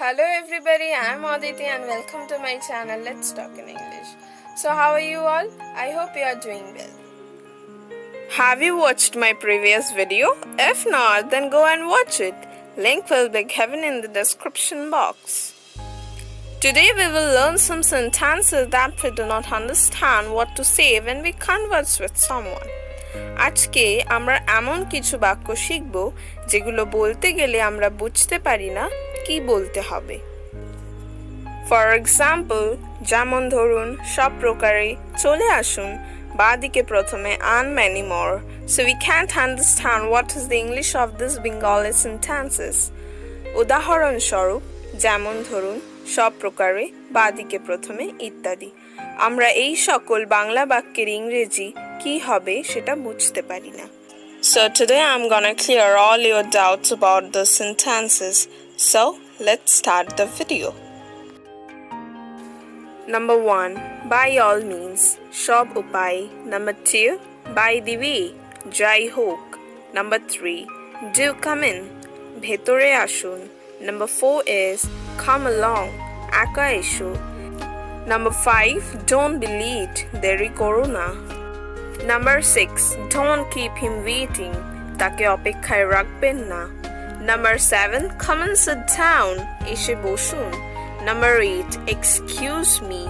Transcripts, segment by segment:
Hello everybody, I am Aditi and welcome to my channel Let's Talk in English. So how are you all? I hope you are doing well. Have you watched my previous video? If not, then go and watch it. Link will be given in the description box. Today we will learn some sentences that we do not understand what to say when we converse with someone. আজকে আমরা এমন কিছু বাক্য শিখব যেগুলো বলতে গেলে আমরা বুঝতে পারি না কি বলতে হবে। ফর এক্সাম্পল, যেমন ধরুন সব প্রকারে চলে আসুন, বাদিকে প্রথমে and many more. So we can't understand what is the English of this Bengali sentences. উদাহরণস্বরূপ, যেমন ধরুন সব প্রকারে বাদিকে প্রথমে ইত্যাদি। আমরা এই সকল বাংলা বাক্যের ইংরেজি কি হবে সেটা বুঝতে পারি না। So today I'm gonna clear all your doubts about the sentences. So let's start the video. Number 1, by all means, সব উপায়. Number 2, by the way, যাই হোক. Number 3, do come in, ভেতরে আসুন. Number 4 is come along, একা এসো. Number 5, don't be late, দেরি করো না. Number 6, don't keep him waiting, তাকে অপেক্ষায় রাখবেন না. Number 7, come and sit down, এসে বসুন. Number 8, excuse me,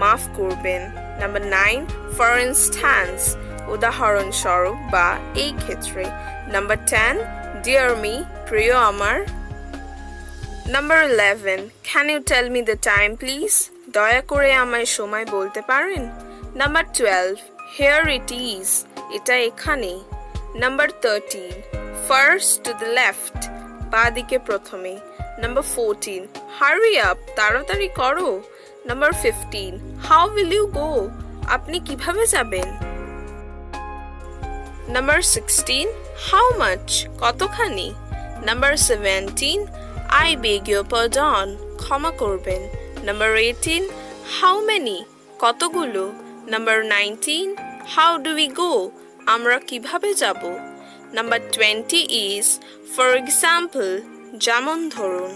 মাফ করবেন. Number 9, for instance, উদাহরণস্বরূপ বা এই ক্ষেত্রে. Number 10, dear me, প্রিয় আমার. Number 11, can you tell me the time please, দয়া করে আমায় সময় বলতে পারেন. Number 12, here it is, এটা এখানে. Number 13, first to the left, বাদিকে প্রথমে. Number 14, hurry up, তাড়াতাড়ি করো. Number 15, how will you go, আপনি কিভাবে যাবেন. Number 16, how much, কতখানি. Number 17, I beg your pardon, ক্ষমা করবেন. Number 18, how many, কতগুলো. Number 19, how do we go, আমরা কিভাবে যাব. Number 20 is for example, যেমন ধরুন.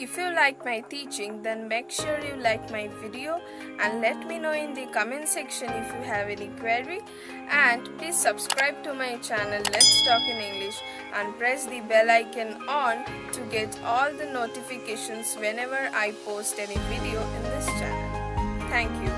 If you like my teaching, then make sure you like my video and let me know in the comment section if you have any query, and please subscribe to my channel Let's Talk in English and press the bell icon on to get all the notifications whenever I post any video in this channel. Thank you.